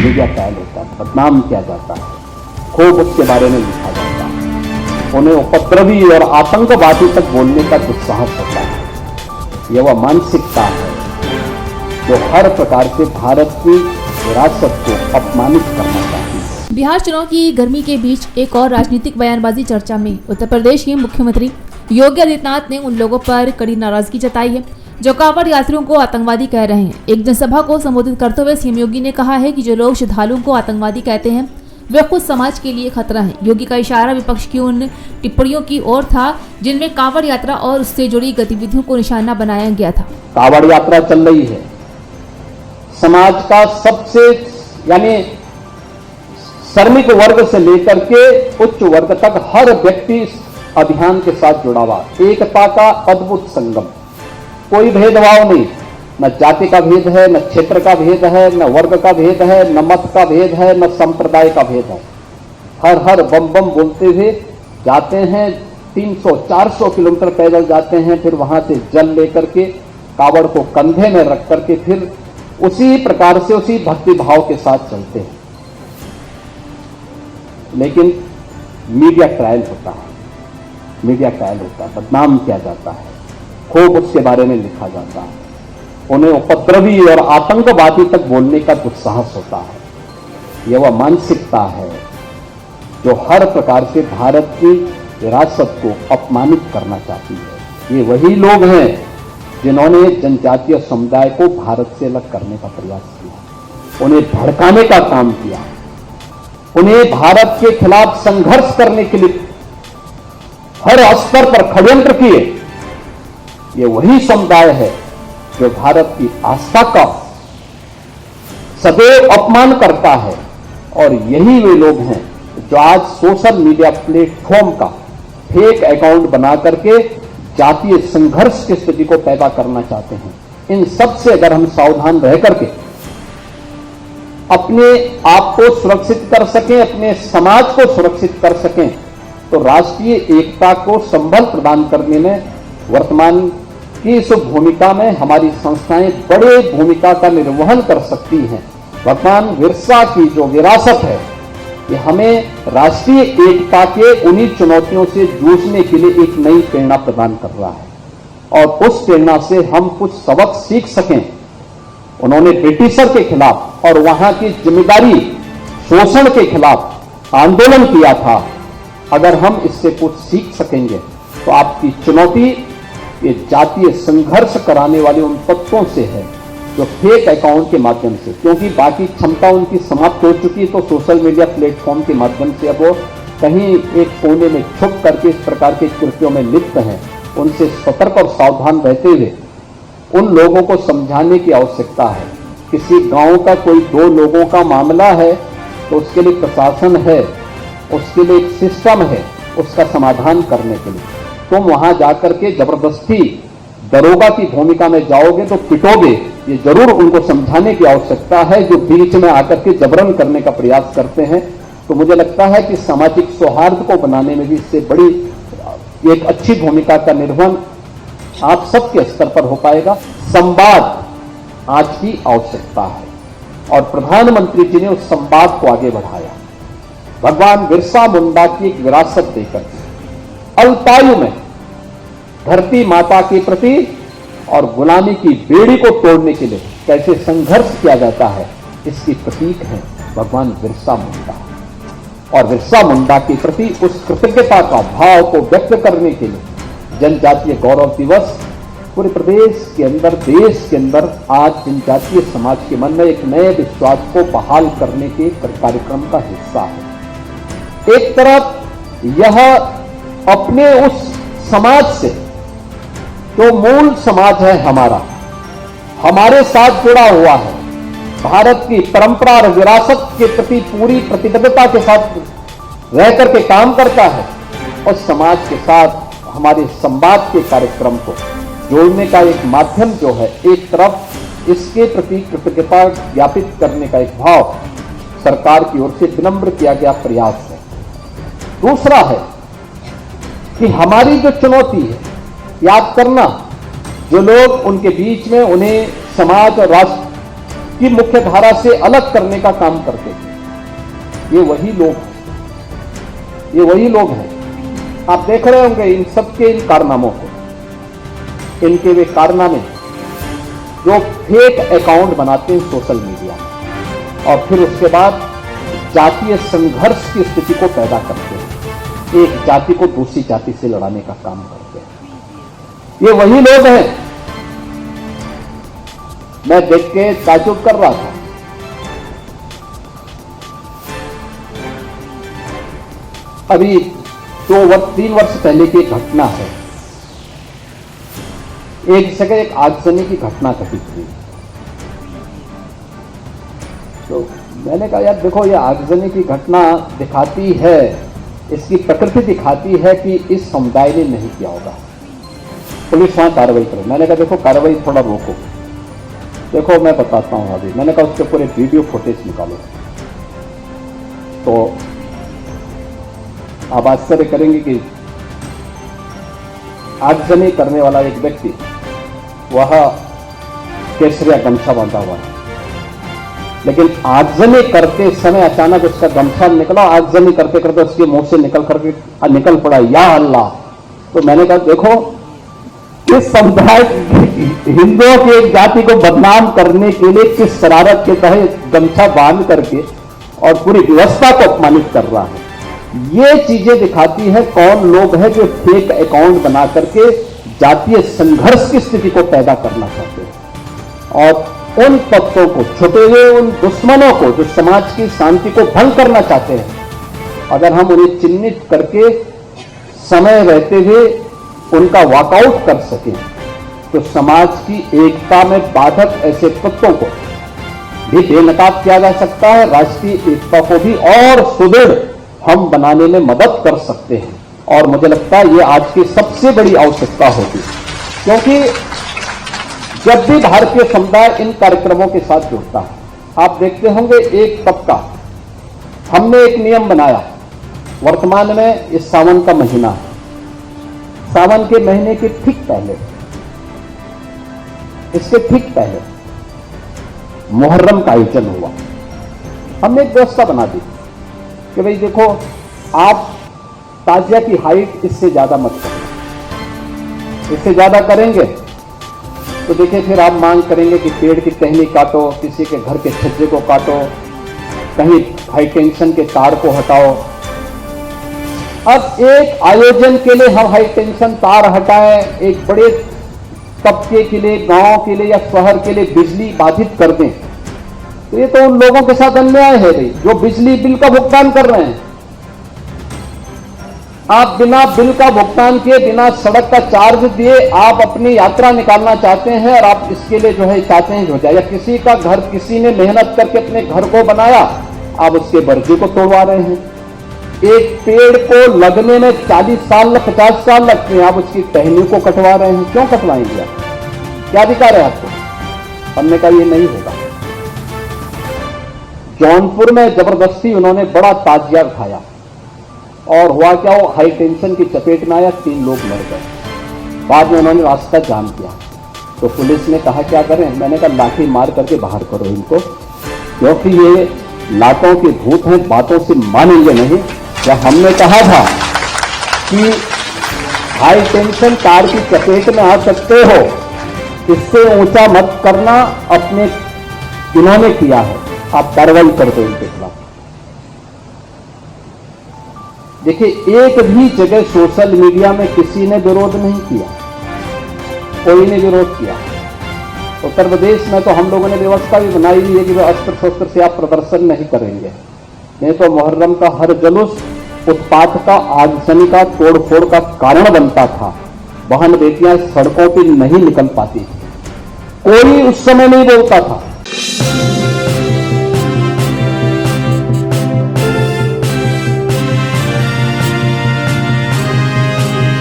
Media trial होता है, बदनाम किया जाता है, खूब उसके बारे में लिखा जाता है, उन्हें उपद्रवी और आतंकवादी तक बोलने का दुस्साहस होता है। यह वह मानसिकता है जो हर प्रकार से भारत की विरासत को अपमानित करना चाहती है। बिहार चुनाव की गर्मी के बीच एक और राजनीतिक बयानबाजी चर्चा में। उत्तर प्रदेश के मुख्यमंत्री योगी आदित्यनाथ ने उन लोगों पर कड़ी नाराजगी जताई है जो कांवड़ यात्रियों को आतंकवादी कह रहे हैं। एक जनसभा को संबोधित करते हुए सीएम योगी ने कहा है कि जो लोग श्रद्धालुओं को आतंकवादी कहते हैं वे खुद समाज के लिए खतरा है। योगी का इशारा विपक्ष की उन टिप्पणियों की ओर था जिनमें कांवड़ यात्रा और उससे जुड़ी गतिविधियों को निशाना बनाया गया था। कांवड़ यात्रा चल रही है, समाज का सबसे यानी श्रमिक वर्ग से लेकर के उच्च वर्ग तक हर व्यक्ति इस अभियान के साथ जुड़ा हुआ। एकता का अद्भुत संगम, कोई भेदभाव नहीं, न जाति का भेद है, न क्षेत्र का भेद है, न वर्ग का भेद है, न मत का भेद है, न संप्रदाय का भेद है। हर बम बम बोलते हुए जाते हैं, 300-400 किलोमीटर पैदल जाते हैं, फिर वहां से जल लेकर के कावड़ को कंधे में रख करके फिर उसी प्रकार से उसी भक्ति भाव के साथ चलते हैं। लेकिन मीडिया ट्रायल होता है, मीडिया ट्रायल होता है, बदनाम किया जाता है, खूब उसके बारे में लिखा जाता है, उन्हें उपद्रवी और आतंकवादी तक बोलने का दुस्साहस होता है। यह वह मानसिकता है जो हर प्रकार से भारत की विरासत को अपमानित करना चाहती है। ये वही लोग हैं जिन्होंने जनजातीय समुदाय को भारत से अलग करने का प्रयास किया, उन्हें भड़काने का काम किया, उन्हें भारत के खिलाफ संघर्ष करने के लिए हर स्तर पर षड्यंत्र किए। ये वही समुदाय है जो भारत की आस्था का सदैव अपमान करता है, और यही वे लोग हैं जो आज सोशल मीडिया प्लेटफॉर्म का फेक अकाउंट बना करके जातीय संघर्ष की स्थिति को पैदा करना चाहते हैं। इन सब से अगर हम सावधान रह करके अपने आप को सुरक्षित कर सकें, अपने समाज को सुरक्षित कर सकें, तो राष्ट्रीय एकता को संबल प्रदान करने में वर्तमान की इस भूमिका में हमारी संस्थाएं बड़े भूमिका का निर्वहन कर सकती हैं। भगवान बिरसा की जो विरासत है ये हमें राष्ट्रीय एकता के उन्हीं चुनौतियों से जूझने के लिए एक नई प्रेरणा प्रदान कर रहा है, और उस प्रेरणा से हम कुछ सबक सीख सकें। उन्होंने ब्रिटिशर के खिलाफ और वहां की जिम्मेदारी शोषण के खिलाफ आंदोलन किया था। अगर हम इससे कुछ सीख सकेंगे तो आपकी चुनौती ये जातीय संघर्ष कराने वाले उन तत्वों से है जो फेक अकाउंट के माध्यम से, क्योंकि बाकी क्षमता उनकी समाप्त हो चुकी, तो सोशल मीडिया प्लेटफॉर्म के माध्यम से अब वो कहीं एक कोने में छुप करके इस प्रकार के कृत्यों में लिप्त हैं। उनसे सतर्क और सावधान रहते हुए उन लोगों को समझाने की आवश्यकता है। किसी गांव का कोई 2 लोगों का मामला है तो उसके लिए प्रशासन है, उसके लिए एक सिस्टम है उसका समाधान करने के लिए। तुम वहां जाकर के जबरदस्ती दरोगा की भूमिका में जाओगे तो पिटोगे, ये जरूर उनको समझाने की आवश्यकता है जो बीच में आकर के जबरन करने का प्रयास करते हैं। तो मुझे लगता है कि सामाजिक सौहार्द को बनाने में भी इससे बड़ी एक अच्छी भूमिका का निर्वहन आप सबके स्तर पर हो पाएगा। संवाद आज की आवश्यकता है और प्रधानमंत्री जी ने उस संवाद को आगे बढ़ाया। भगवान बिरसा मुंडा की एक विरासत देकर अल्पायु में धरती माता के प्रति और गुलामी की बेड़ी को तोड़ने के लिए कैसे संघर्ष किया जाता है, इसकी प्रतीक है भगवान बिरसा मुंडा। और बिरसा मुंडा के प्रति उस कृतज्ञता का भाव को व्यक्त करने के लिए जनजातीय गौरव दिवस पूरे प्रदेश के अंदर, देश के अंदर आज जनजातीय समाज के मन में एक नए विश्वास को बहाल करने के कार्यक्रम का हिस्सा है। एक तरफ यह अपने उस समाज से जो मूल समाज है हमारा, हमारे साथ जुड़ा हुआ है, भारत की परंपरा और विरासत के प्रति पूरी प्रतिबद्धता के साथ रह करके काम करता है, और समाज के साथ हमारे संवाद के कार्यक्रम को जोड़ने का एक माध्यम जो है, एक तरफ इसके प्रति कृतज्ञता ज्ञापित करने का एक भाव सरकार की ओर से विनम्र किया गया प्रयास है। दूसरा है कि हमारी जो चुनौती है, याद करना जो लोग उनके बीच में उन्हें समाज और राष्ट्र की मुख्य धारा से अलग करने का काम करते थे। ये वही लोग हैं। आप देख रहे होंगे इन सबके इन कारनामों को, इनके वे कारनामे जो फेक अकाउंट बनाते हैं सोशल मीडिया में और फिर उसके बाद जातीय संघर्ष की स्थिति को पैदा करते हैं, एक जाति को दूसरी जाति से लड़ाने का काम करते हैं। ये वही लोग हैं। मैं देख के ताज्जुब कर रहा था। अभी 3 वर्ष पहले की एक घटना है। एक जगह एक आगजनी की घटना घटित हुई। तो मैंने कहा यार देखो, ये आगजनी की घटना दिखाती है, इसकी प्रकृति दिखाती है कि इस समुदाय ने नहीं किया होगा, पुलिस वहां कार्रवाई करे। मैंने कहा देखो, कार्रवाई थोड़ा रोको, देखो मैं बताता हूं अभी। मैंने कहा उसके पूरे वीडियो फुटेज निकालो। तो आप आश्चर्य करेंगे कि आगजनी करने वाला एक व्यक्ति, वह केसरिया गमछा बांधा हुआ है, लेकिन आगजनी करते समय अचानक उसका गमछा निकला। आगजनी करते करते उसके मुंह से निकल पड़ा या अल्लाह। तो मैंने कहा देखो, इस समुदाय हिंदुओं की एक जाति को बदनाम करने के लिए किस शरारत के तहत गमछा बांध करके और पूरी व्यवस्था को अपमानित कर रहा है। ये चीजें दिखाती है कौन लोग हैं जो फेक अकाउंट बना करके जातीय संघर्ष की स्थिति को पैदा करना चाहते हैं और उन तत्वों को, छुपे हुए उन दुश्मनों को जो समाज की शांति को भंग करना चाहते हैं, अगर हम उन्हें चिन्हित करके समय रहते हुए उनका वॉकआउट कर सकें तो समाज की एकता में बाधक ऐसे तत्वों को भी बेनकाब किया जा सकता है। राष्ट्रीय एकता को भी और सुदृढ़ हम बनाने में मदद कर सकते हैं और मुझे लगता है ये आज की सबसे बड़ी आवश्यकता होगी, क्योंकि जब भी भारतीय समुदाय इन कार्यक्रमों के साथ जुड़ता है, आप देखते होंगे एक तबका, हमने एक नियम बनाया। वर्तमान में इस सावन का महीना है, सावन के महीने के ठीक पहले, इससे ठीक पहले मुहर्रम का आयोजन हुआ। हमने एक व्यवस्था बना दी कि भाई देखो, आप ताजिया की हाइट इससे ज्यादा मत करें, इससे ज्यादा करेंगे तो देखिए फिर आप मांग करेंगे कि पेड़ की टहनी काटो, किसी के घर के छज्जे को काटो, कहीं हाई टेंशन के तार को हटाओ। अब एक आयोजन के लिए हम हाई टेंशन तार हटाएं, एक बड़े तबके के लिए, गांव के लिए या शहर के लिए बिजली बाधित कर दें, तो ये तो उन लोगों के साथ अन्याय है भाई जो बिजली बिल का भुगतान कर रहे हैं। आप बिना बिल का भुगतान किए, बिना सड़क का चार्ज दिए आप अपनी यात्रा निकालना चाहते हैं और आप इसके लिए जो है चाहते हैं हो जाए। या किसी का घर किसी ने मेहनत करके अपने घर को बनाया, आप उसके बर्जे को तोड़वा रहे हैं। एक पेड़ को लगने में 40 साल 50 साल लगते हैं, आप उसकी टहनी को कटवा रहे हैं। क्यों कटवाएंगे आप? क्या अधिकार है आपको? हमने कहा ये नहीं होगा। जौनपुर में जबरदस्ती उन्होंने बड़ा ताजिया उठाया और हुआ क्या, वो हाई टेंशन की चपेट में आया, 3 लोग मर गए। बाद में उन्होंने रास्ता जाम किया तो पुलिस ने कहा क्या करें? मैंने कहा लाठी मार करके बाहर करो इनको, क्योंकि ये लातों के भूत हैं, बातों से मानेंगे नहीं। या हमने कहा था कि हाई टेंशन तार की चपेट में आ सकते हो, इससे ऊंचा मत करना, अपने इन्होंने किया है, आप कार्रवाई कर दो इनके खिलाफ। देखिए, एक भी जगह सोशल मीडिया में किसी ने विरोध नहीं किया, कोई ने विरोध किया। उत्तर प्रदेश में तो हम लोगों ने व्यवस्था भी बनाई हुई है कि अस्त्र शस्त्र से आप प्रदर्शन नहीं करेंगे, नहीं तो मुहर्रम का हर जुलूस उत्पात का, आगजनी का, तोड़फोड़ का कारण बनता था। बहन बेटियां सड़कों पर नहीं निकल पाती, कोई उस समय नहीं बोलता था।